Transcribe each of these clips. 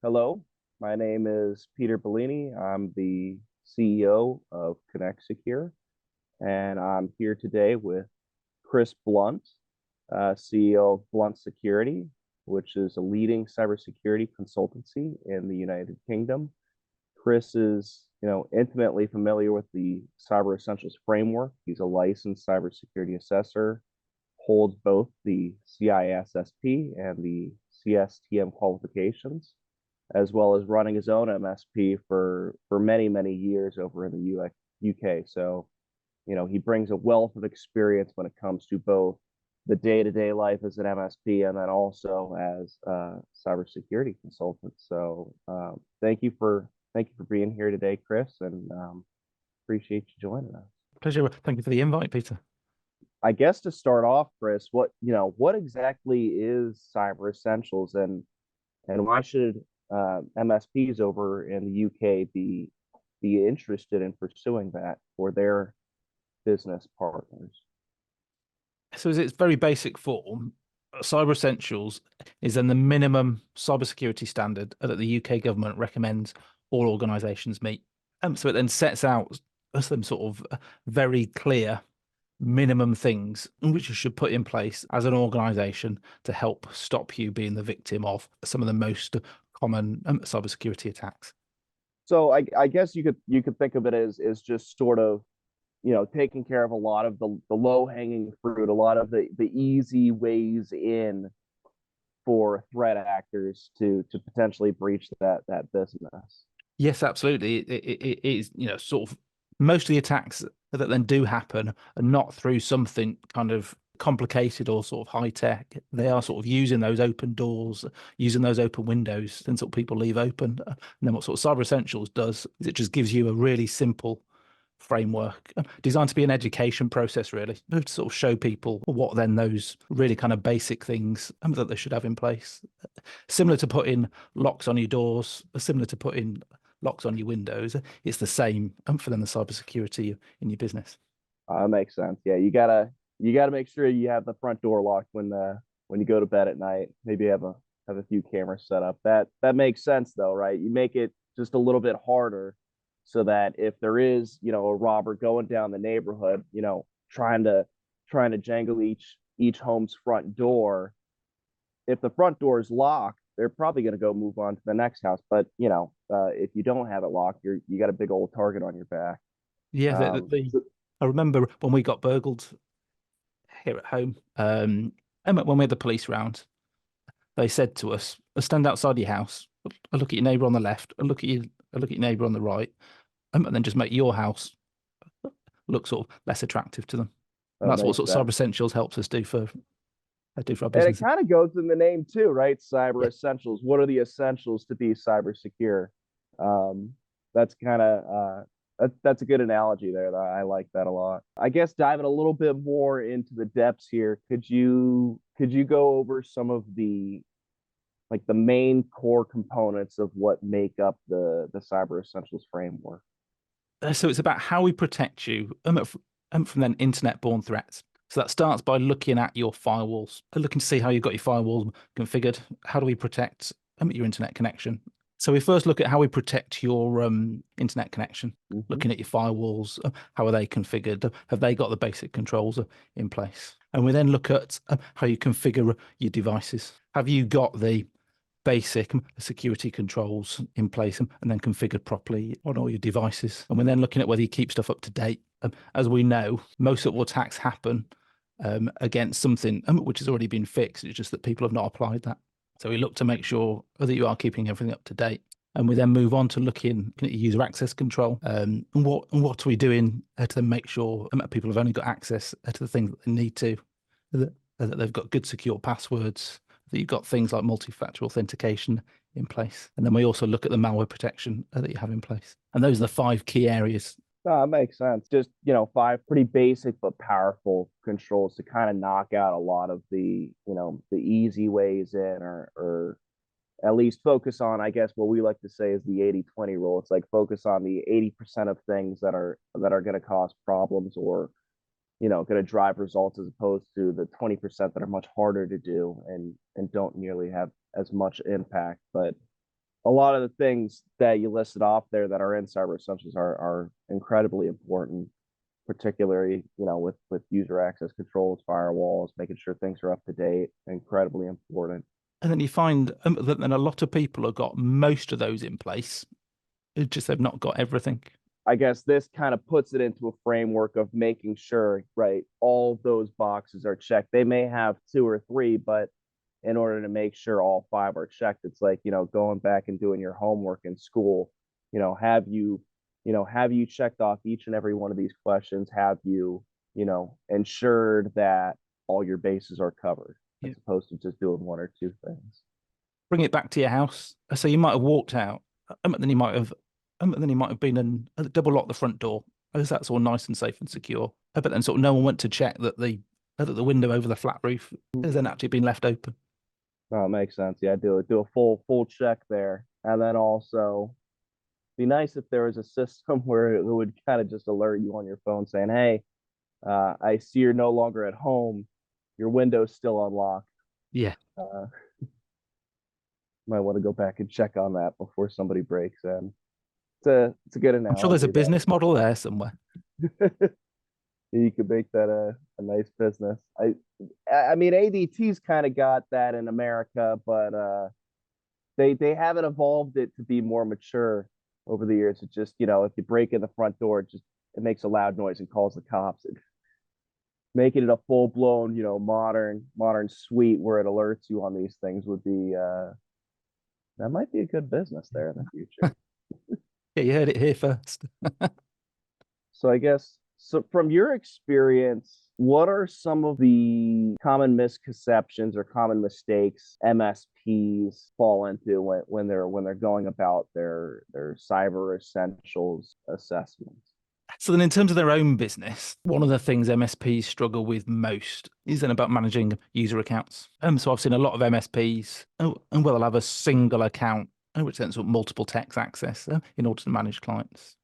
Hello, my name is Peter Bellini. I'm the CEO of Connect Secure, and I'm here today with Chris Blunt, CEO of Blunt Security, which is a leading cybersecurity consultancy in the United Kingdom. Chris is, intimately familiar with the Cyber Essentials framework. He's a licensed cybersecurity assessor, holds both the CISSP and the CSTM qualifications, as well as running his own MSP for many years over in the UK. So, he brings a wealth of experience when it comes to both the day-to-day life as an MSP and then also as a cybersecurity consultant. So, thank you for being here today, Chris, and appreciate you joining us. Pleasure. Thank you for the invite, Peter. I guess to start off, Chris, what exactly is Cyber Essentials, and why should MSPs over in the UK be interested in pursuing that for their business partners? So as its very basic form, Cyber Essentials is then the minimum cybersecurity standard that the UK government recommends all organisations meet. So it then sets out some sort of very clear minimum things which you should put in place as an organisation to help stop you being the victim of some of the most common cybersecurity attacks. So I guess you could think of it as just sort of taking care of a lot of the low hanging fruit, a lot of the easy ways in for threat actors to potentially breach that business. Yes, absolutely. It is, sort of most of the attacks that then do happen are not through something kind of complicated or sort of high tech. They are sort of using those open doors, using those open windows, and sort of people leave open. And then what sort of Cyber Essentials does is it just gives you a really simple framework designed to be an education process, really, to sort of show people what then those really kind of basic things that they should have in place. Similar to putting locks on your doors, similar to putting locks on your windows, it's the same for then the cybersecurity in your business. That makes sense. Yeah, you gotta make sure you have the front door locked when you go to bed at night. Maybe have a few cameras set up. That makes sense though, right? You make it just a little bit harder so that if there is, a robber going down the neighborhood, trying to jangle each home's front door, if the front door is locked, they're probably going to go move on to the next house. But if you don't have it locked, you got a big old target on your back. Yeah, So, I remember when we got burgled here at home, and when we had the police round, they said to us, stand outside your house, look at your neighbour on the left, look at your neighbour on the right, and then just make your house look sort of less attractive to them. And that that's what makes sort of Cyber sense. Essentials helps us do for our And it business. kind of goes in the name too, right? Cyber Yeah. essentials. What are the essentials to be cyber secure? Um, that's kind of that's a good analogy there. I like that a lot. I guess diving a little bit more into the depths here, could you go over some of the main core components of what make up the cyber essentials framework? So it's about how we protect you from then internet-borne threats. So that starts by looking at your firewalls, looking to see how you've got your firewall configured. How do we protect your internet connection? So we first look at how we protect your internet connection, Mm-hmm. looking at your firewalls, how are they configured? Have they got the basic controls in place? And we then look at how you configure your devices. Have you got the basic security controls in place and then configured properly on all your devices? And we're then looking at whether you keep stuff up to date. As we know, most of our attacks happen against something which has already been fixed. It's just that people have not applied that. So we look to make sure that you are keeping everything up to date. And we then move on to looking at user access control. And what are we doing to then make sure people have only got access to the things that they need to, that they've got good secure passwords, that you've got things like multi-factor authentication in place. And then we also look at the malware protection that you have in place. And those are the 5 key areas. No, that makes sense. Just, 5 pretty basic but powerful controls to kind of knock out a lot of the easy ways in, or at least focus on, I guess, what we like to say is the 80-20 rule. It's like focus on the 80% of things that are going to cause problems or, going to drive results, as opposed to the 20% that are much harder to do and don't nearly have as much impact. But a lot of the things that you listed off there that are in cyber essentials are incredibly important, particularly, with user access controls, firewalls, making sure things are up to date, incredibly important. And then you find that then a lot of people have got most of those in place. It's just they've not got everything. I guess this kind of puts it into a framework of making sure, right, all those boxes are checked. They may have two or three, but in order to make sure all five are checked, it's like, going back and doing your homework in school. Have you checked off each and every one of these questions? Have you, ensured that all your bases are covered, Yeah. as opposed to just doing one or two things? Bring it back to your house. So you might have walked out, and then you might have been and double locked the front door. As that's all nice and safe and secure. But then sort of no one went to check that the window over the flat roof has then actually been left open. Oh, it makes sense. Yeah, do a full check there, and then also be nice if there was a system where it would kind of just alert you on your phone saying, "Hey, I see you're no longer at home. Your window's still unlocked. Yeah. Uh, might want to go back and check on that before somebody breaks in." It's a good I'm sure there's a analogy business model there somewhere. that you could make that a nice business. I mean, ADT's kind of got that in America, but they haven't evolved it to be more mature over the years. It just, if you break in the front door, it makes a loud noise and calls the cops. Making it a full blown, modern suite where it alerts you on these things would be that might be a good business there in the future. Yeah, you heard it here first. So I guess, so from your experience, what are some of the common misconceptions or common mistakes MSPs fall into when they're going about their cyber essentials assessments? So then in terms of their own business, one of the things MSPs struggle with most is then about managing user accounts. So I've seen a lot of MSPs, and well, they'll have a single account, which then sort of multiple techs access in order to manage clients.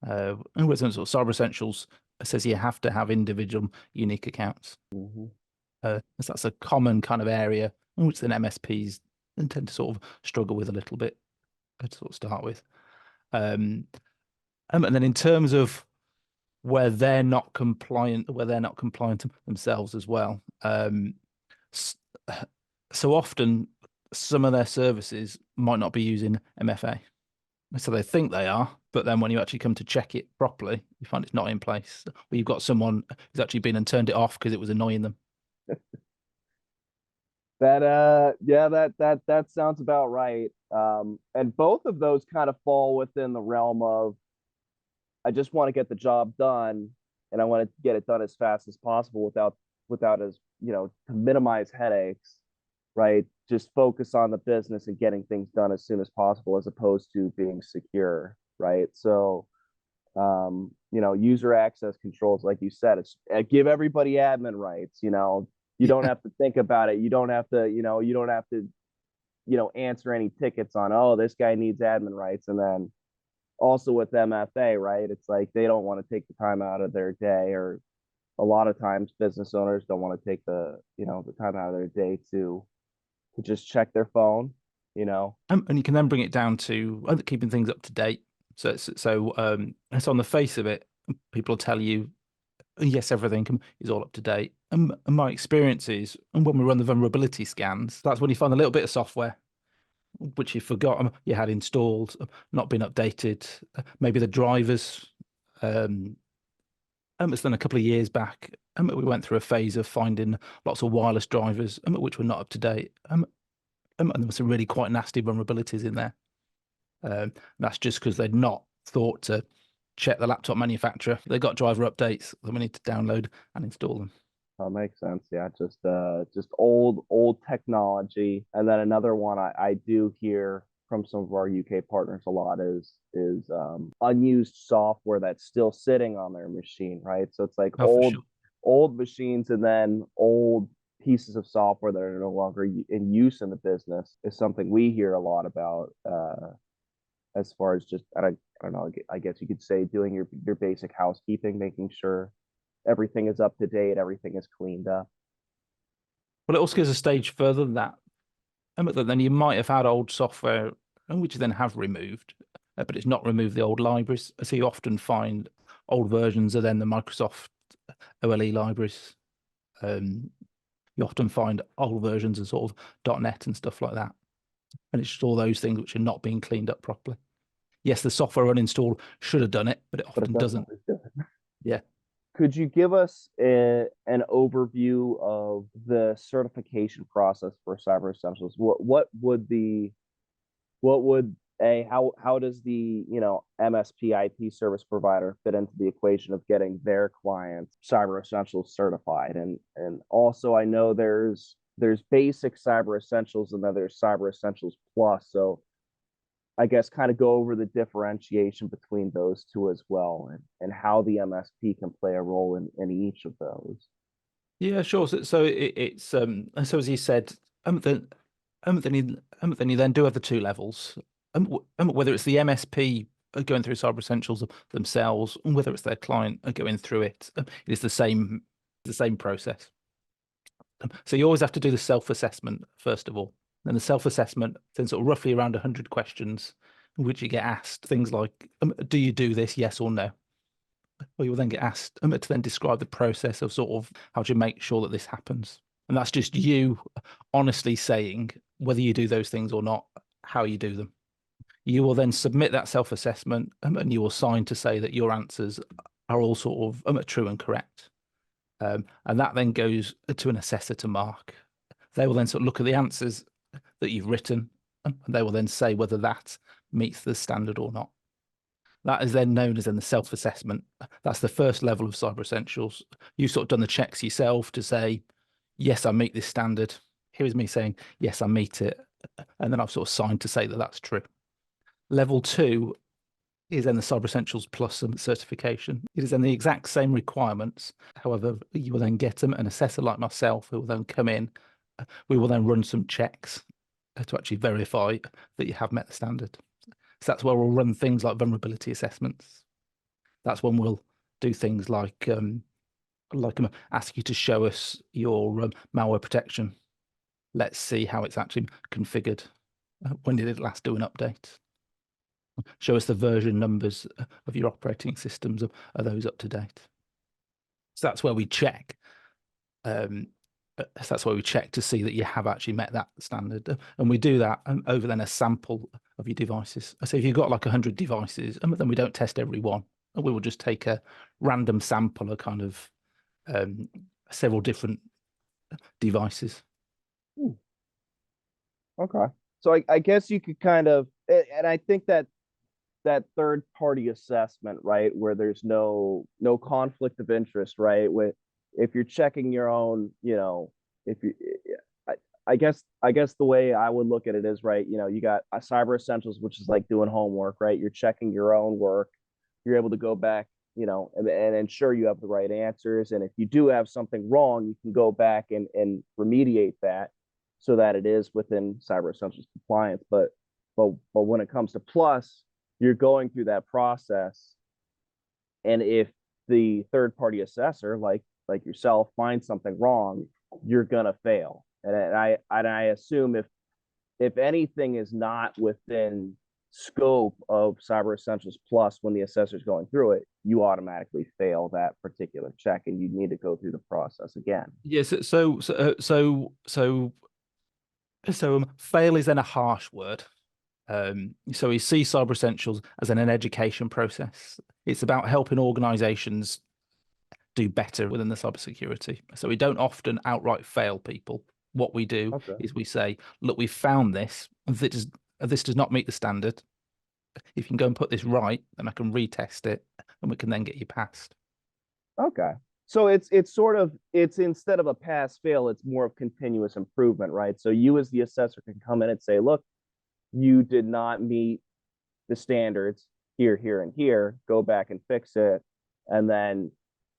And with sort of Cyber Essentials says you have to have individual unique accounts. Mm-hmm. So that's a common kind of area which then MSPs tend to sort of struggle with a little bit to sort of start with. And then in terms of where they're not compliant themselves as well. So often some of their services might not be using MFA. So they think they are, but then when you actually come to check it properly, you find it's not in place. Or you've got someone who's actually been and turned it off because it was annoying them. That sounds about right. And both of those kind of fall within the realm of, I just want to get the job done, and I want to get it done as fast as possible without as, to minimize headaches, right? Just focus on the business and getting things done as soon as possible, as opposed to being secure, right? So, user access controls, like you said, it's give everybody admin rights. You don't have to think about it. You don't have to answer any tickets on, oh, this guy needs admin rights. And then also with MFA, right? It's like they don't want to take the time out of their day, or a lot of times business owners don't want to take the time out of their day to just check their phone. And you can then bring it down to keeping things up to date. So it's on the face of it, people will tell you, yes, everything is all up to date. And my experience is, and when we run the vulnerability scans, that's when you find a little bit of software which you forgot you had installed, not been updated. Maybe the drivers. It's then a couple of years back, we went through a phase of finding lots of wireless drivers which were not up to date. And there were some really quite nasty vulnerabilities in there. That's just because they'd not thought to check the laptop manufacturer. They got driver updates that we need to download and install them. That makes sense. Yeah, just old technology. And then another one I do hear from some of our UK partners a lot is unused software that's still sitting on their machine, right? So it's like Oh, for sure. old machines, and then old pieces of software that are no longer in use in the business is something we hear a lot about. As far as just, I don't know, I guess you could say doing your basic housekeeping, making sure everything is up to date, everything is cleaned up. Well, it also goes a stage further than that. Then you might have had old software and which you then have removed, but it's not removed the old libraries. So you often find old versions of then the Microsoft OLE libraries. You often find old versions of sort of .NET and stuff like that. And it's just all those things which are not being cleaned up properly. Yes, the software uninstall should have done it, but it but it often doesn't doesn't. always do it. Yeah. Could you give us an overview of the certification process for Cyber Essentials? What would a how does the MSP IP service provider fit into the equation of getting their clients Cyber Essentials certified? And also I know there's basic Cyber Essentials and then there's Cyber Essentials Plus. So I guess kind of go over the differentiation between those two as well, and how the MSP can play a role in each of those. Yeah, sure. So it's so as you said, then then you then do have the two levels. Whether it's the MSP going through Cyber Essentials themselves, and whether it's their client going through it, it is the same process. So you always have to do the self-assessment first of all. Then the self-assessment, then sort of roughly around 100 questions, in which you get asked things like, do you do this, yes or no? Or you will then get asked to then describe the process of sort of how do you make sure that this happens. And that's just you honestly saying whether you do those things or not, how you do them. You will then submit that self-assessment and you will sign to say that your answers are all sort of true and correct. And that then goes to an assessor to mark. They will then sort of look at the answers that you've written, and they will then say whether that meets the standard or not. That is then known as then the self-assessment. That's the first level of Cyber Essentials. You've sort of done the checks yourself to say, yes, I meet this standard. Here is me saying, yes, I meet it. And then I've sort of signed to say that that's true. Level 2 is then the Cyber Essentials Plus certification. It is then the exact same requirements. However, you will then get an assessor like myself who will then come in. We will then run some checks to actually verify that you have met the standard. So that's where we'll run things like vulnerability assessments. That's when we'll do things like ask you to show us your malware protection. Let's see how it's actually configured. When did it last do an update? Show us the version numbers of your operating systems. Are those up to date? So that's where we check. That's where we check to see that you have actually met that standard. And we do that over then a sample of your devices. So if you've got like 100 devices, then we don't test every one. We will just take a random sample of kind of several different devices. Okay. So I guess you could kind of, and I think that third party assessment, right, where there's no conflict of interest, right, with if you're checking your own, if you, I guess the way I would look at it is, right, you got a Cyber Essentials, which is like doing homework, right? You're checking your own work. You're able to go back, and ensure you have the right answers. And if you do have something wrong, you can go back and remediate that so that it is within Cyber Essentials compliance. But when it comes to Plus, you're going through that process, and if the third party assessor like yourself finds something wrong, you're gonna fail. And I assume if anything is not within scope of Cyber Essentials Plus when the assessor is going through it, you automatically fail that particular check, and you need to go through the process again. Yes. So fail is then a harsh word. So we see Cyber Essentials as an education process. It's about helping organizations do better within the cybersecurity. So we don't often outright fail people. What we do is we say, look, we've found this. This does not meet the standard. If you can go and put this right, then I can retest it and we can then get you passed. Okay. So it's sort of, it's instead of a pass fail, it's more of continuous improvement, right? So you as the assessor can come in and say, look, you did not meet the standards here, here, and here. Go back and fix it, and then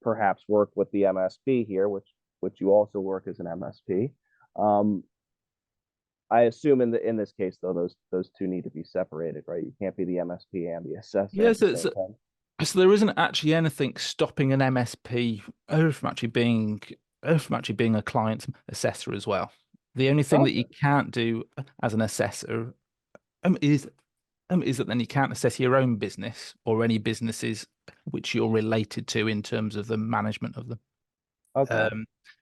perhaps work with the MSP here, which you also work as an MSP. I assume in this case though, those two need to be separated, right? You can't be the MSP and the assessor. Yes, so there isn't actually anything stopping an MSP from actually being a client assessor as well. The only thing that you can't do as an assessor is is that then you can't assess your own business or any businesses which you're related to in terms of the management of them. Okay.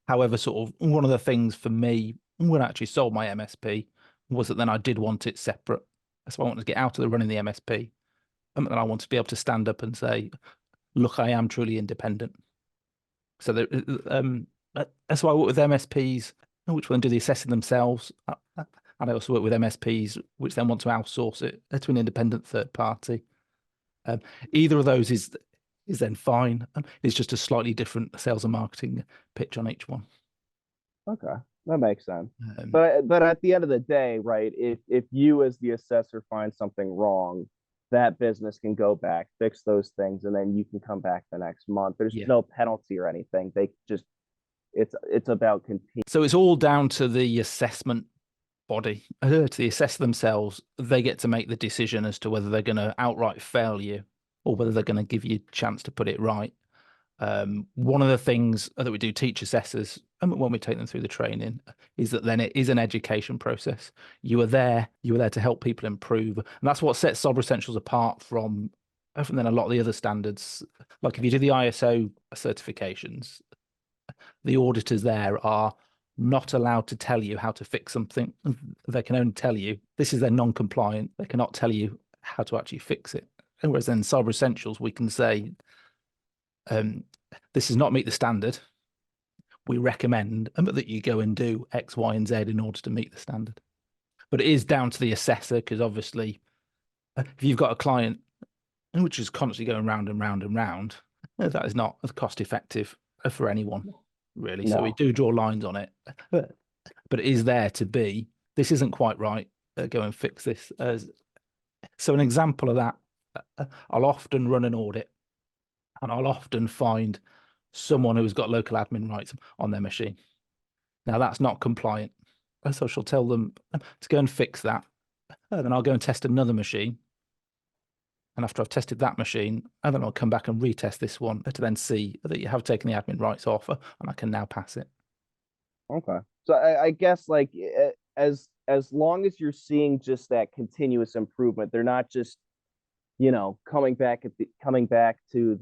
However, sort of one of the things for me when I actually sold my MSP was that then I did want it separate. So I wanted to get out of the running the MSP, and then I want to be able to stand up and say, "Look, I am truly independent." So that's why I work with MSPs, which will then do the assessing themselves, and I also work with MSPs, which then want to outsource it to an independent third party. Um, Either of those is then fine. It's just a slightly different sales and marketing pitch on each one. Okay, that makes sense. Um, But at the end of the day, right? If you as the assessor find something wrong, that business can go back, fix those things, and then you can come back the next month. There's yeah. no penalty or anything. They just it's about continue. So it's all down to the assessment body, to the assessor themselves. They get to make the decision as to whether they're going to outright fail you or whether they're going to give you a chance to put it right. One of the things that we do teach assessors when we take them through the training is that then it is an education process. You are there to help people improve, and that's what sets Cyber Essentials apart from then a lot of the other standards. Like if you do the ISO certifications, the auditors there are not allowed to tell you how to fix something. They can only tell you this is their non-compliant. They cannot tell you how to actually fix it. And whereas then Cyber Essentials, we can say, this does not meet the standard. We recommend that you go and do X, Y, and Z in order to meet the standard. But it is down to the assessor because obviously, if you've got a client which is constantly going round and round and round, that is not cost effective for anyone, really. So we No. do draw lines on it, but it is there to be. This isn't quite right. Go and fix this. So an example of that, I'll often run an audit, and I'll often find someone who's got local admin rights on their machine. Now that's not compliant. So she'll tell them to go and fix that. And then I'll go and test another machine. And after I've tested that machine, and then I'll come back and retest this one to then see that you have taken the admin rights off and I can now pass it. Okay. So I guess like as long as you're seeing just that continuous improvement, they're not just coming back to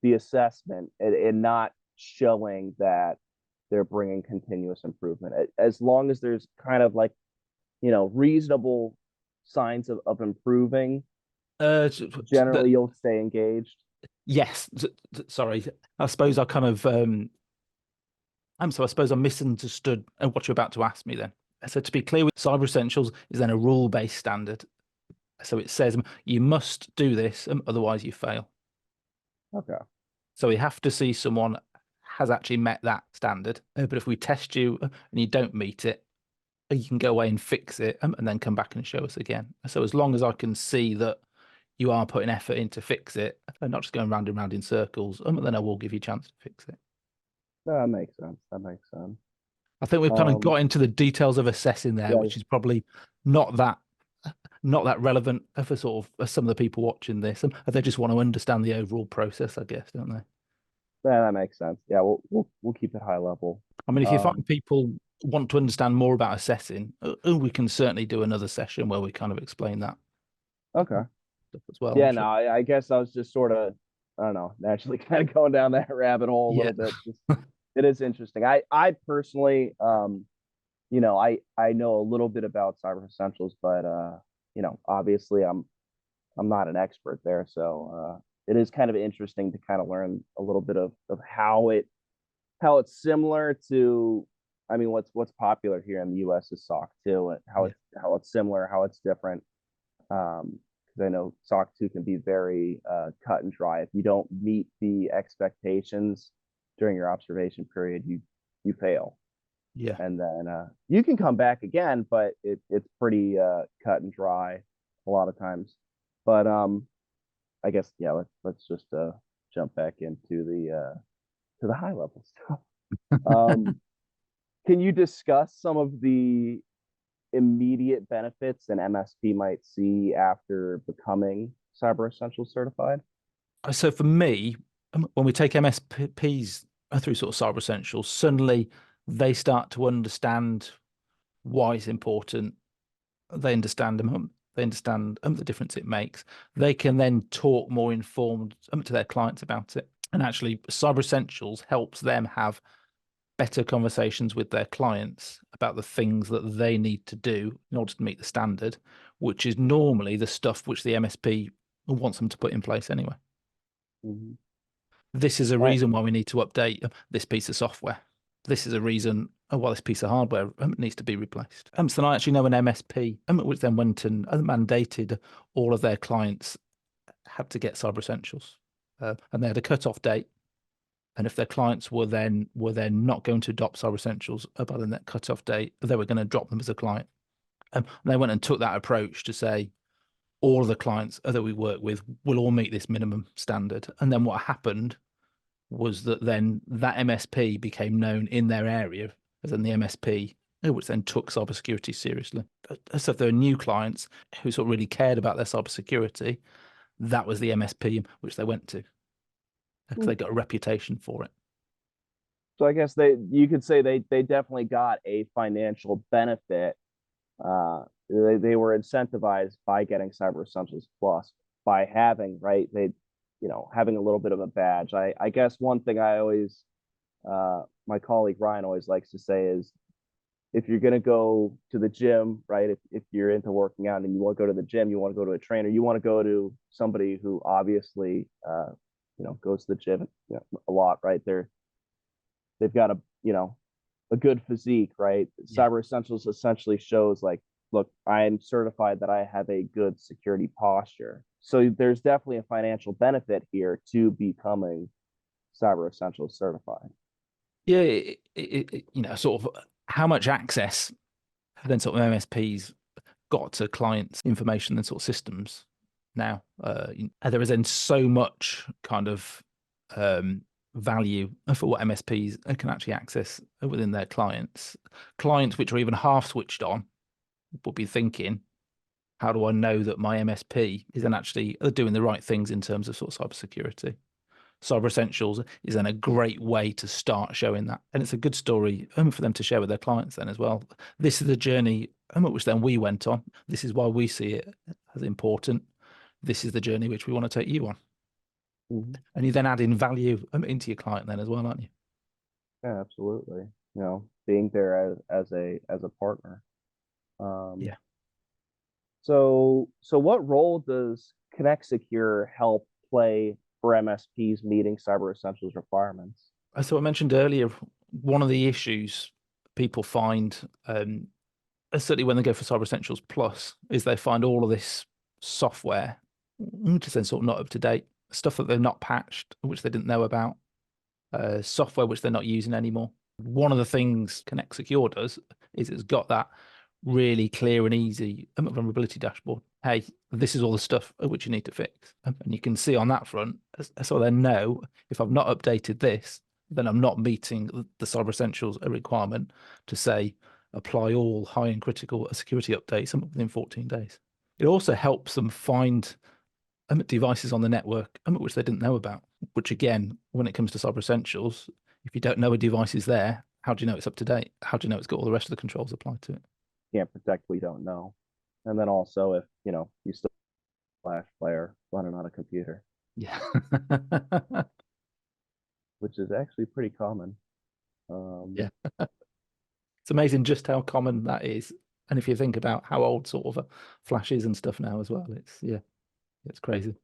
the assessment and not showing that they're bringing continuous improvement. As long as there's kind of like reasonable signs of improving, generally you'll stay engaged. Yes, sorry. I suppose I kind of so I suppose I misunderstood what you're about to ask me then. So to be clear, with Cyber Essentials is then a rule-based standard. So it says you must do this, otherwise you fail. Okay. So we have to see someone has actually met that standard. But if we test you and you don't meet it, you can go away and fix it and then come back and show us again. So as long as I can see that you are putting effort in to fix it and not just going round and round in circles, then I will give you a chance to fix it. No, that makes sense. That makes sense. I think we've kind of got into the details of assessing there, Yeah. which is probably not that relevant for sort of some of the people watching this. And they just want to understand the overall process, I guess, don't they? Yeah, that makes sense. Yeah, we'll keep it high level. I mean, if you Um, find people want to understand more about assessing, we can certainly do another session where we kind of explain that okay. stuff as well. Yeah, I'm no, sure. I guess I was just sort of, I don't know, naturally kind of going down that rabbit hole a Yeah. little bit. Just, it is interesting. I personally, I know a little bit about Cyber Essentials, but obviously I'm not an expert there, so it is kind of interesting to kind of learn a little bit of how it's similar to, I mean, what's popular here in the U.S. is SOC 2, and Yeah. how it's similar, how it's different. Because I know SOC 2 can be very cut and dry. If you don't meet the expectations during your observation period, you fail, Yeah. and then you can come back again, but it's pretty cut and dry a lot of times. But I guess yeah, let's just jump back into the high level stuff. Um, can you discuss some of the immediate benefits an MSP might see after becoming Cyber Essentials certified? So for me, when we take MSPs through sort of Cyber Essentials, suddenly they start to understand why it's important they understand them. They understand the difference it makes. They can then talk more informed to their clients about it. And actually, Cyber Essentials helps them have better conversations with their clients about the things that they need to do in order to meet the standard, which is normally the stuff which the MSP wants them to put in place anyway. Mm-hmm. This is a Right. reason why we need to update this piece of software. This is a reason why this piece of hardware needs to be replaced. So I actually know an MSP which then went and mandated all of their clients had to get Cyber Essentials, and they had a cut-off date. And if their clients were then not going to adopt Cyber Essentials by the cut-off date, they were going to drop them as a client. And they went and took that approach to say all of the clients that we work with will all meet this minimum standard. And then what happened was that then that MSP became known in their area as in the MSP, which then took cybersecurity seriously. So if there are new clients who sort of really cared about their cybersecurity, that was the MSP which they went to because they got a reputation for it. So I guess you could say they definitely got a financial benefit. They were incentivized by getting Cyber Essentials Plus by having, right, having a little bit of a badge. I guess one thing I always my colleague Ryan always likes to say is, if you're going to go to the gym, right, if you're into working out and you want to go to the gym, you want to go to a trainer, you want to go to somebody who obviously goes to the gym a lot, right? They've got a good physique, right? Yeah. Cyber Essentials essentially shows like, look, I'm certified that I have a good security posture. So there's definitely a financial benefit here to becoming Cyber Essentials certified. Yeah, sort of how much access then sort of MSPs got to clients' information and sort of systems now. There is then so much kind of value for what MSPs can actually access within their clients. Clients which are even half switched on will be thinking, how do I know that my MSP is then actually doing the right things in terms of sort of cybersecurity? Cyber Essentials is then a great way to start showing that. And it's a good story for them to share with their clients then as well. This is the journey which then we went on. This is why we see it as important. This is the journey which we want to take you on. Mm-hmm. And you then add in value into your client then as well, aren't you? Yeah, absolutely. Being there as a partner. Yeah. So what role does Connect Secure help play for MSPs meeting Cyber Essentials requirements? So I mentioned earlier, one of the issues people find, certainly when they go for Cyber Essentials Plus, is they find all of this software, which is then sort of not up to date, stuff that they're not patched, which they didn't know about, software which they're not using anymore. One of the things Connect Secure does is it's got that really clear and easy vulnerability dashboard. Hey, this is all the stuff which you need to fix. And you can see on that front, so they know if I've not updated this, then I'm not meeting the Cyber Essentials requirement to say apply all high and critical security updates within 14 days. It also helps them find devices on the network which they didn't know about, which again, when it comes to Cyber Essentials, if you don't know a device is there, how do you know it's up to date? How do you know it's got all the rest of the controls applied to it? Can't protect what you don't know. And then also, if you still Flash player running on a computer, Yeah. which is actually pretty common. Yeah. It's amazing just how common that is. And if you think about how old sort of Flash is and stuff now as well, it's crazy.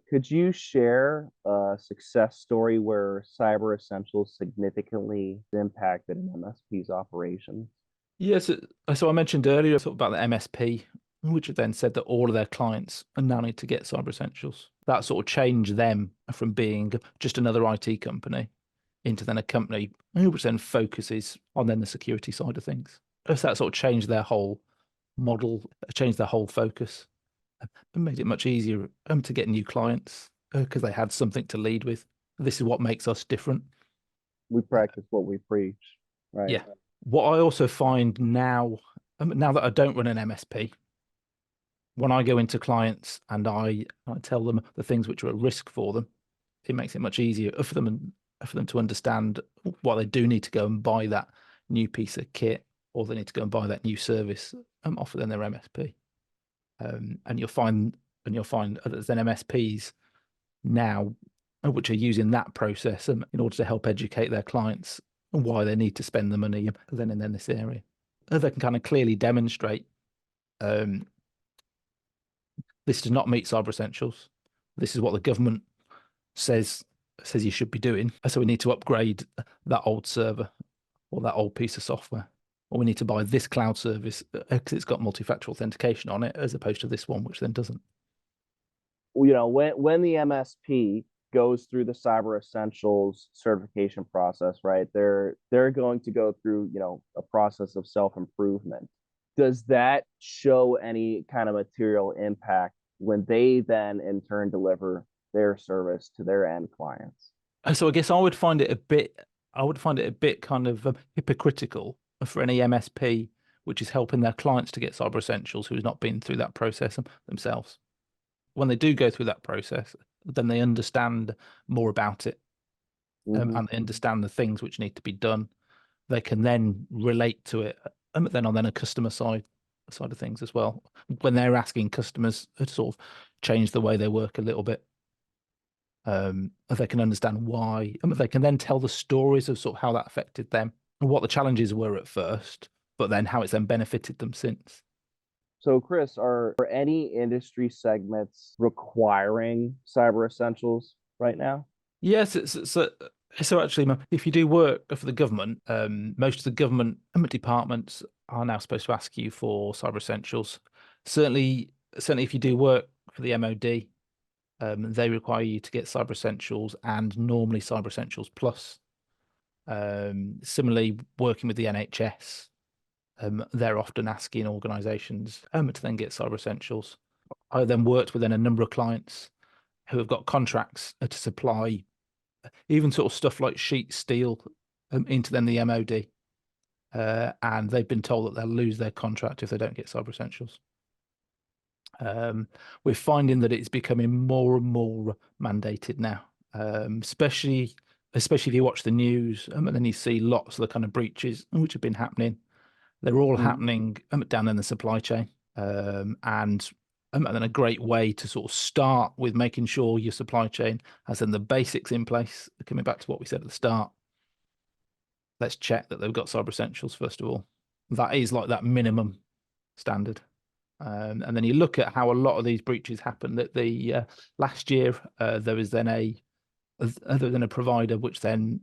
Could you share a success story where Cyber Essentials significantly impacted an MSP's operations? Yes. So I mentioned earlier sort of about the MSP, which then said that all of their clients now need to get Cyber Essentials. That sort of changed them from being just another IT company into then a company which then focuses on then the security side of things. So that sort of changed their whole model, changed their whole focus, and made it much easier to get new clients because they had something to lead with. This is what makes us different. We practice what we preach, right? Yeah. What I also find now, now that I don't run an MSP, when I go into clients and I tell them the things which are at risk for them, it makes it much easier for them to understand why they do need to go and buy that new piece of kit, or they need to go and buy that new service offer than their MSP. And you'll find there's then MSPs now which are using that process in order to help educate their clients on why they need to spend the money then and then this area. They can kind of clearly demonstrate this does not meet cyber essentials. This is what the government says you should be doing. So we need to upgrade that old server or that old piece of software. Or we need to buy this cloud service because it's got multi-factor authentication on it, as opposed to this one, which then doesn't. You know, when the MSP goes through the cyber essentials certification process, right? They're going to go through, you know, a process of self-improvement. Does that show any kind of material impact when they then in turn deliver their service to their end clients? So I guess I would find it a bit kind of hypocritical for any MSP which is helping their clients to get cyber essentials who's not been through that process themselves. When they do go through that process, then they understand more about it, and they understand the things which need to be done. They can then relate to it, then on a customer side of things as well. When they're asking customers to sort of change the way they work a little bit, they can understand why. They can then tell the stories of sort of how that affected them and what the challenges were at first, but then how it's then benefited them since. So, Chris, are any industry segments requiring cyber essentials right now? Yes, so actually, if you do work for the government, most of the government departments are now supposed to ask you for cyber essentials. Certainly, if you do work for the MOD, they require you to get cyber essentials and normally cyber essentials plus. Similarly, working with the NHS, they're often asking organisations to then get cyber essentials. I then worked within a number of clients who have got contracts to supply even sort of stuff like sheet steel into then the MOD, and they've been told that they'll lose their contract if they don't get cyber essentials. We're finding that it's becoming more and more mandated now, especially if you watch the news, and then you see lots of the kind of breaches which have been happening. They're all happening down in the supply chain, and then a great way to sort of start with making sure your supply chain has then the basics in place. Coming back to what we said at the start, let's check that they've got cyber essentials first of all. That is like that minimum standard. And then you look at how a lot of these breaches happen. That the last year there was then a provider which then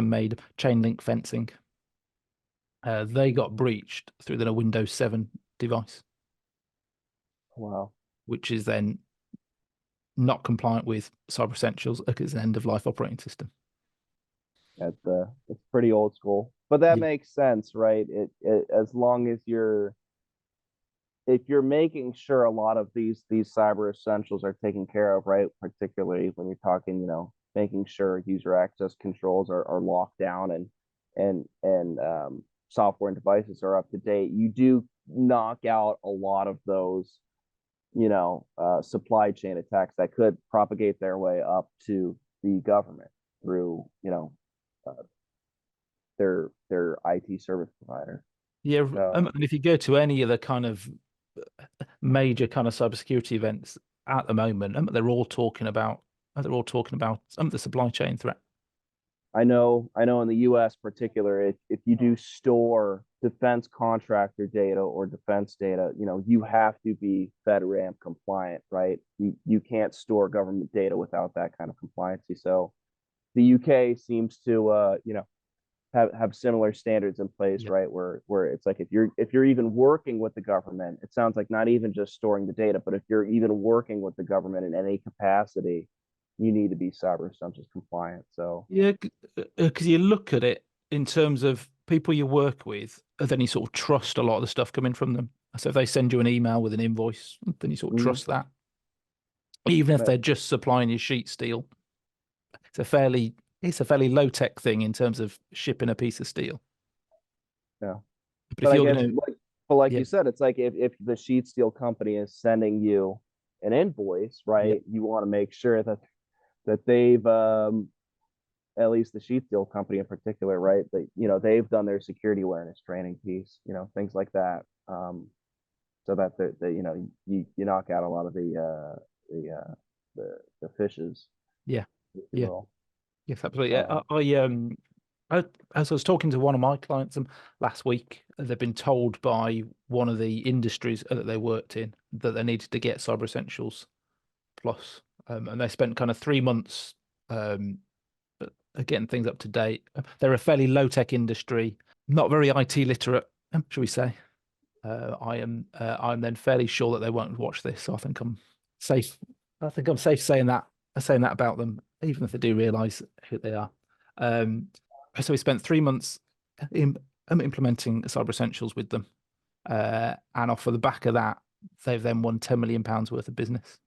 made chain link fencing. They got breached through then a Windows 7 device. Wow. Which is then not compliant with cyber essentials because it's an end of life operating system. It's pretty old school, but that makes sense, right? It as long as if you're making sure a lot of these cyber essentials are taken care of, right? Particularly when you're talking, you know, making sure user access controls are locked down and software and devices are up to date, you do knock out a lot of those, you know, supply chain attacks that could propagate their way up to the government through, you know, their IT service provider. Yeah, So, and if you go to any of the kind of major kind of cybersecurity events at the moment, they're all talking about the supply chain threat. I know in the US particular, if you do store defense contractor data or defense data, you know, you have to be FedRAMP compliant, right? You can't store government data without that kind of compliancy. So the UK seems to you know, have similar standards in place, right? Where it's like if you're even working with the government, it sounds like not even just storing the data, but if you're even working with the government in any capacity, you need to be cyber essentials compliant. So yeah, because you look at it in terms of people you work with, then you sort of trust a lot of the stuff coming from them. So if they send you an email with an invoice, then you sort of trust that, even if they're just supplying you sheet steel. It's a fairly low tech thing in terms of shipping a piece of steel. yeah. But But if I you're guess, going to, like you said, it's like if the sheet steel company is sending you an invoice, right? You want to make sure that they've at least the sheet steel company in particular, right? That, you know, they've done their security awareness training piece, you know, things like that. so that you knock out a lot of the the fishes, Yeah. if you Yeah. will. Yes, absolutely. Yeah. Um, As I was talking to one of my clients last week, they've been told by one of the industries that they worked in that they needed to get Cyber Essentials Plus, and they spent kind of 3 months um, getting things up to date. They're a fairly low tech industry, not very IT literate, shall we say? I'm then fairly sure that they won't watch this, so I think I'm safe. I think I'm safe saying that about them, even if they do realise who they are. Um, so we spent 3 months in, implementing Cyber Essentials with them, and off of the back of that, they've then won £10 million worth of business.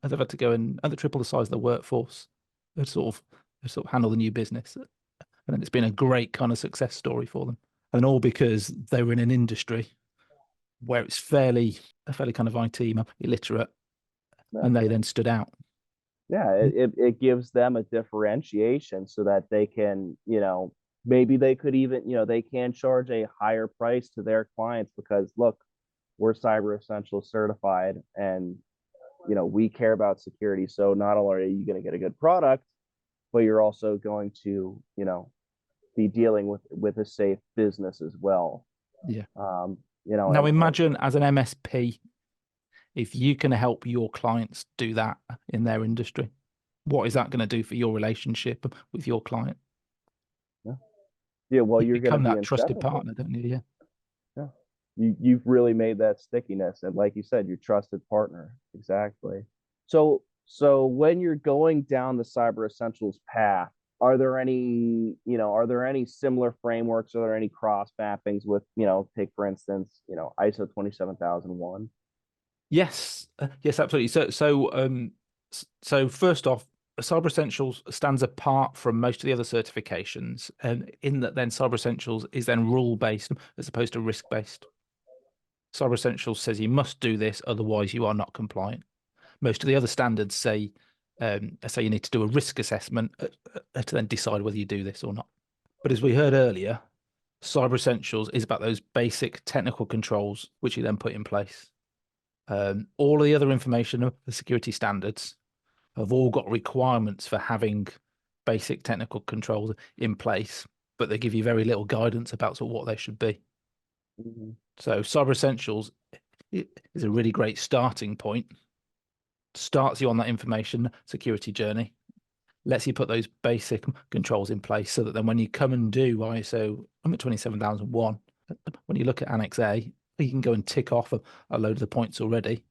And they've had to go and triple the size of the workforce to sort of handle the new business. And it's been a great kind of success story for them, and all because they were in an industry where it's fairly kind of IT illiterate, yeah, and they then stood out. yeah, it gives them a differentiation so that they can, maybe they could even, they can charge a higher price to their clients because look, we're Cyber Essentials certified, and we care about security. So not only are you going to get a good product, but you're also going to, be dealing with a safe business as well. Yeah. Um, Now and imagine as an MSP, if you can help your clients do that in their industry, what is that going to do for your relationship with your client? yeah, yeah, well, You you're going to become be that trusted inseparable. partner, don't you? Yeah. Yeah. You've really made that stickiness, and like you said, your trusted partner. Exactly. So when you're going down the Cyber Essentials path, are there any similar frameworks? Are there any cross mappings with, take for instance, ISO 27001? Yes, yes, absolutely. So first off, Cyber Essentials stands apart from most of the other certifications, and in that then Cyber Essentials is then rule based as opposed to risk based. Cyber Essentials says you must do this, otherwise you are not compliant. Most of the other standards say you need to do a risk assessment to then decide whether you do this or not. But as we heard earlier, Cyber Essentials is about those basic technical controls which you then put in place. All of the other information, the security standards, have all got requirements for having basic technical controls in place, but they give you very little guidance about sort of what they should be. Mm-hmm. So Cyber Essentials is a really great starting point, starts you on that information security journey, lets you put those basic controls in place so that then when you come and do ISO 27001, when you look at Annex A, you can go and tick off a load of the points already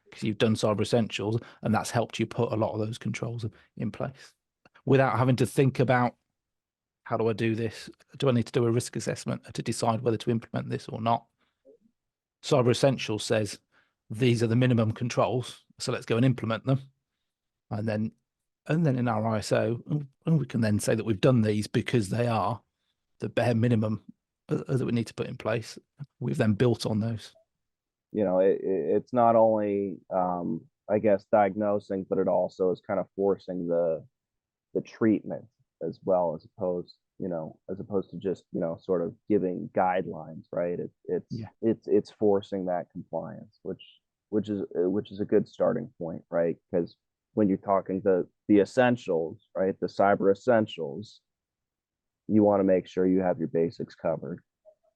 because you've done Cyber Essentials, and that's helped you put a lot of those controls in place without having to think about how do I do this? Do I need to do a risk assessment to decide whether to implement this or not? Cyber Essentials says these are the minimum controls, so let's go and implement them. And then in our ISO, and we can then say that we've done these because they are the bare minimum that we need to put in place. We've then built on those. It's not only, I guess, diagnosing, but it also is kind of forcing the treatment as well, as opposed to just, sort of giving guidelines, right? Yeah. It's forcing that compliance, which is a good starting point, right? Because when you're talking the essentials, right, the Cyber Essentials, you want to make sure you have your basics covered.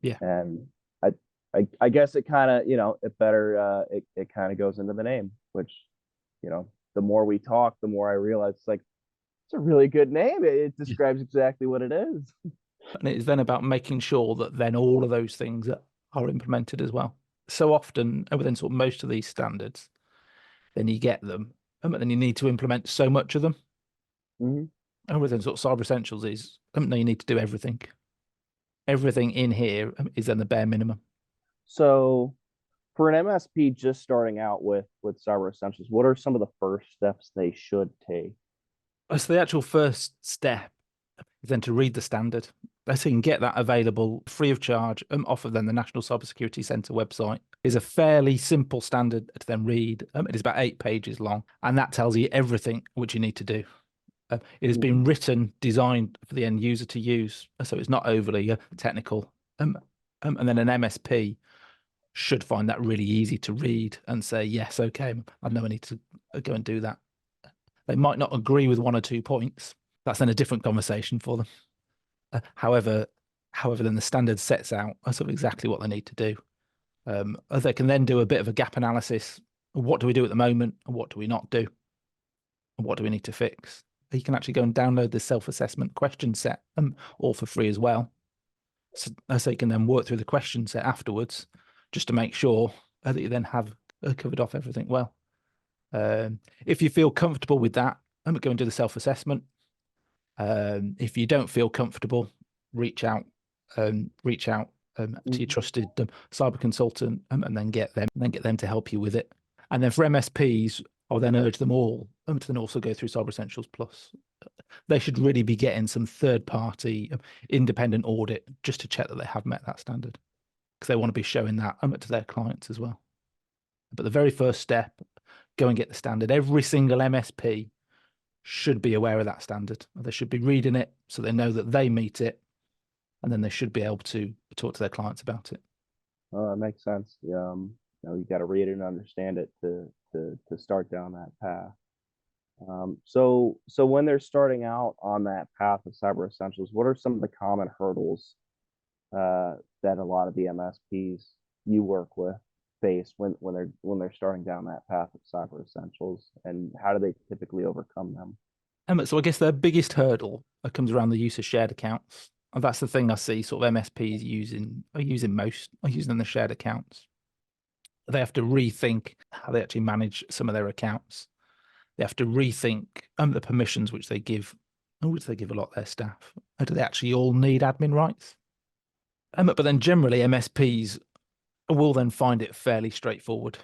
Yeah. And I guess it kind of, it kind of goes into the name, which, the more we talk, the more I realize it's like, it's a really good name. It Yeah. describes exactly what it is. And it is then about making sure that then all of those things are implemented as well. So often within sort of most of these standards, then you get them, but then you need to implement so much of them. Mm-hmm. And within sort of Cyber Essentials is, no, you need to do everything. Everything in here is then the bare minimum. So for an MSP just starting out with Cyber Essentials, what are some of the first steps they should take? So the actual first step is then to read the standard. So you can get that available free of charge off of then the National Cybersecurity Centre website. It's a fairly simple standard to then read. It is about 8 pages long, and that tells you everything which you need to do. It has been written, designed for the end user to use, so it's not overly technical. And then an MSP should find that really easy to read and say, yes, okay, I know I need to go and do that. They might not agree with 1 or 2 points. That's then a different conversation for them. However, then the standard sets out sort of exactly what they need to do. They can then do a bit of a gap analysis. What do we do at the moment? And what do we not do? And what do we need to fix? You can actually go and download the self-assessment question set, all for free as well. So you can then work through the question set afterwards, just to make sure that you then have covered off everything well. If you feel comfortable with that, go and do the self-assessment. If you don't feel comfortable, reach out to your trusted cyber consultant, and then get them to help you with it. And then for MSPs, I'll then urge them all to then also go through Cyber Essentials Plus. They should really be getting some third-party independent audit just to check that they have met that standard, because they want to be showing that to their clients as well. But the very first step, go and get the standard. Every single MSP should be aware of that standard. They should be reading it so they know that they meet it, and then they should be able to talk to their clients about it. Oh, that makes sense. You got to read it and understand it to start down that path. So when they're starting out on that path of cyber essentials, what are some of the common hurdles that a lot of the MSPs you work with face when they're starting down that path of cyber essentials, and how do they typically overcome them? So I guess their biggest hurdle comes around the use of shared accounts. And that's the thing I see sort of MSPs using the shared accounts. They have to rethink how they actually manage some of their accounts. They have to rethink the permissions which they give a lot of their staff. Do they actually all need admin rights? But then generally MSPs will then find it fairly straightforward.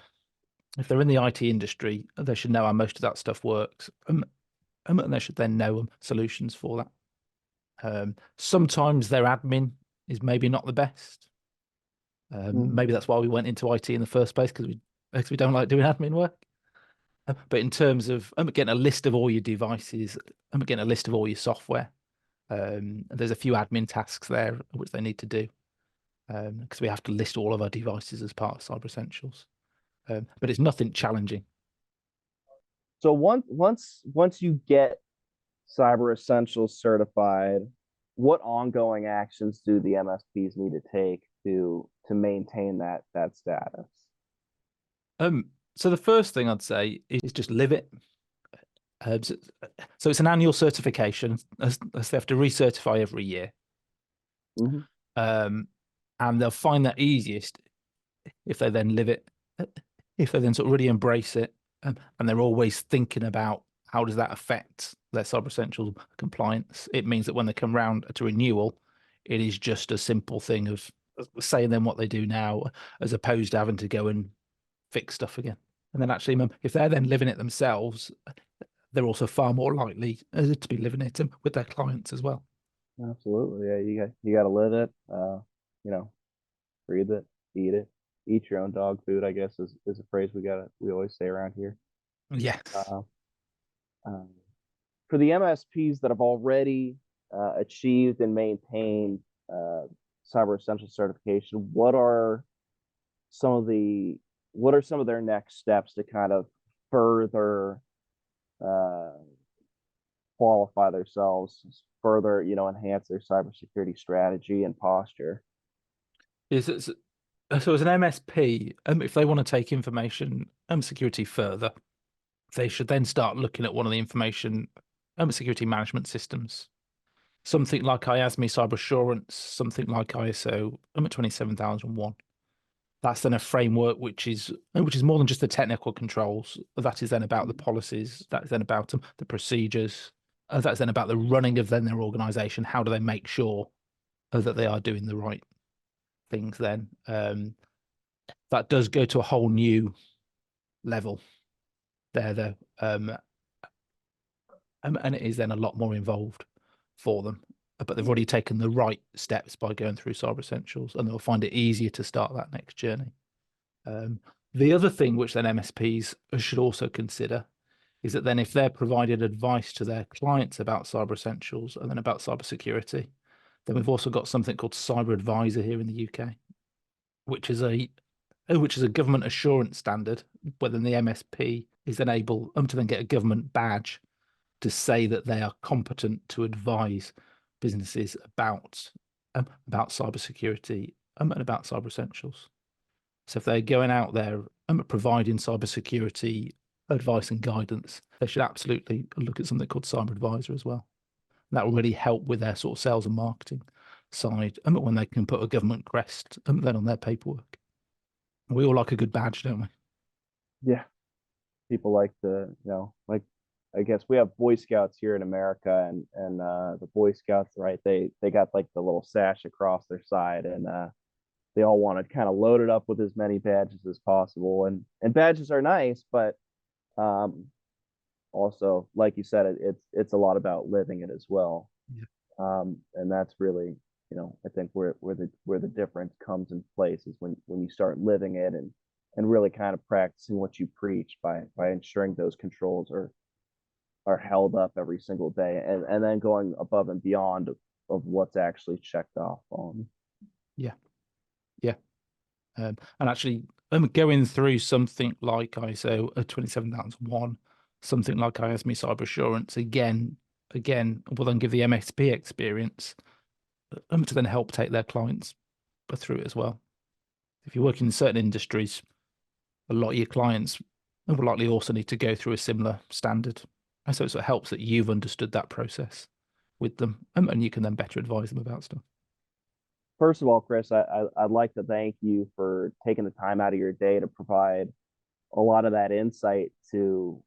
If they're in the IT industry, they should know how most of that stuff works. And they should then know solutions for that. Sometimes their admin is maybe not the best. Maybe that's why we went into IT in the first place, because we don't like doing admin work. But in terms of getting a list of all your devices, getting a list of all your software, there's a few admin tasks there which they need to do, because we have to list all of our devices as part of Cyber Essentials. But it's nothing challenging. So once you get Cyber Essentials certified, what ongoing actions do the MSPs need to take to maintain that status? So the first thing I'd say is just live it. So it's an annual certification, as they have to recertify every year. And they'll find that easiest if they then live it, if they then sort of really embrace it, and they're always thinking about how does that affect their Cyber Essentials compliance. It means that when they come round to renewal, it is just a simple thing of saying them what they do now, as opposed to having to go and fix stuff again. And then actually, if they're then living it themselves, they're also far more likely to be living it with their clients as well. Absolutely, yeah. You got to live it. Breathe it, eat it. Eat your own dog food, I guess, is a phrase we always say around here. Yes. For the MSPs that have already achieved and maintained Cyber Essentials certification, what are some of their next steps to kind of further qualify themselves, further enhance their cybersecurity strategy and posture? So as an MSP, if they want to take information security further, they should then start looking at one of the information security management systems. Something like IASME Cyber Assurance, something like ISO 27001. That's then a framework which is more than just the technical controls. That is then about the policies. That is then about the procedures. That's then about the running of their organization. How do they make sure that they are doing the right things then? That does go to a whole new level there, though. And it is then a lot more involved for them. But they've already taken the right steps by going through Cyber Essentials, and they'll find it easier to start that next journey. The other thing which then MSPs should also consider is that then if they're providing advice to their clients about Cyber Essentials and then about cybersecurity, then we've also got something called Cyber Advisor here in the UK, which is a which is a government assurance standard, whether the MSP is then able to then get a government badge to say that they are competent to advise businesses about cybersecurity and about cyber essentials. So if they're going out there providing cybersecurity advice and guidance, they should absolutely look at something called Cyber Advisor as well. That will really help with their sort of sales and marketing side, when they can put a government crest then on their paperwork. We all like a good badge, don't we? Yeah, people like like I guess we have Boy Scouts here in America, and the Boy Scouts, right? They got like the little sash across their side, and they all want to kind of load it up with as many badges as possible. And badges are nice, but um, also, like you said, it's a lot about living it as well. Yeah. And that's really, I think where the difference comes in place is when you start living it and really kind of practicing what you preach by ensuring those controls are held up every single day, and then going above and beyond of what's actually checked off on. Yeah. Yeah. And actually, going through something like ISO 27001, something like ISME Cyber Assurance, again, will then give the MSP experience to then help take their clients through it as well. If you're working in certain industries, a lot of your clients will likely also need to go through a similar standard. And so it sort of helps that you've understood that process with them, and you can then better advise them about stuff. First of all, Chris, I'd like to thank you for taking the time out of your day to provide a lot of that insight to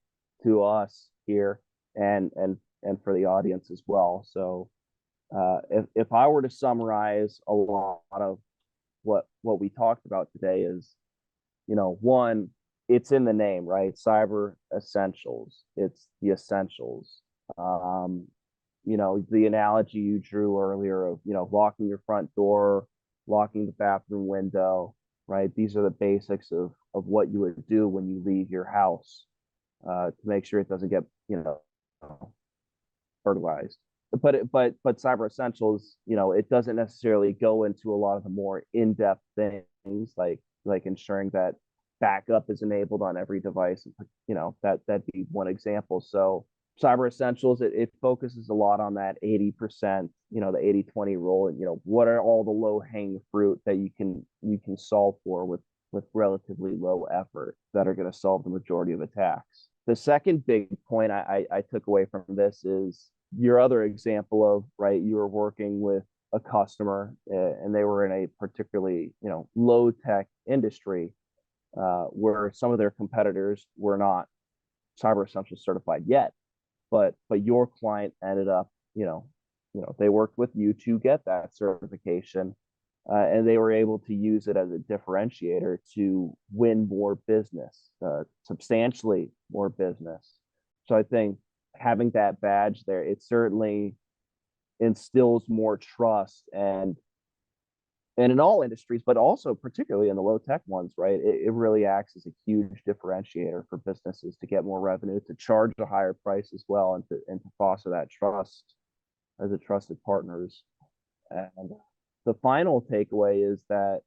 us here and for the audience as well. So if I were to summarize a lot of what we talked about today is, one, it's in the name, right? Cyber essentials. It's the essentials. The analogy you drew earlier of, locking your front door, locking the bathroom window, right? These are the basics of what you would do when you leave your house to make sure it doesn't get, fertilized. But cyber essentials, it doesn't necessarily go into a lot of the more in-depth things like ensuring that backup is enabled on every device. That'd be one example. So cyber essentials, it focuses a lot on that 80%, the 80-20 rule, and what are all the low-hanging fruit that you can solve for with relatively low effort that are going to solve the majority of attacks. The second big point I took away from this is your other example of, right, you were working with a customer and they were in a particularly low tech industry where some of their competitors were not cyber essentials certified yet, but your client ended up they worked with you to get that certification, and they were able to use it as a differentiator to win more business, substantially more business. So I think having that badge there, it certainly instills more trust and in all industries, but also particularly in the low tech ones, right? It really acts as a huge differentiator for businesses to get more revenue, to charge a higher price as well, and to foster that trust as a trusted partners. And the final takeaway is that,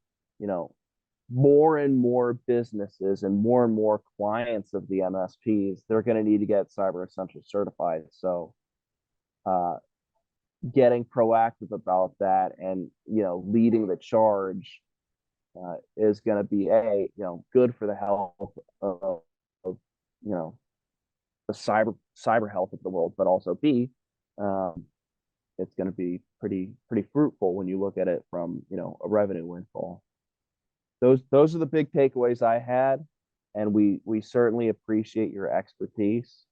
more and more businesses and more clients of the MSPs, they're going to need to get Cyber Essentials certified. So getting proactive about that and leading the charge is going to be good for the health of the cyber health of the world, but also B, it's going to be pretty fruitful when you look at it from a revenue windfall. Those are the big takeaways I had, and we certainly appreciate your expertise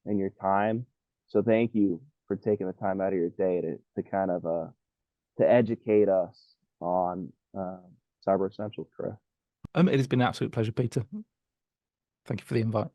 and your time. So thank you for taking the time out of your day to kind of to educate us on Cyber Essentials, Chris. It has been an absolute pleasure, Peter. Thank you for the invite.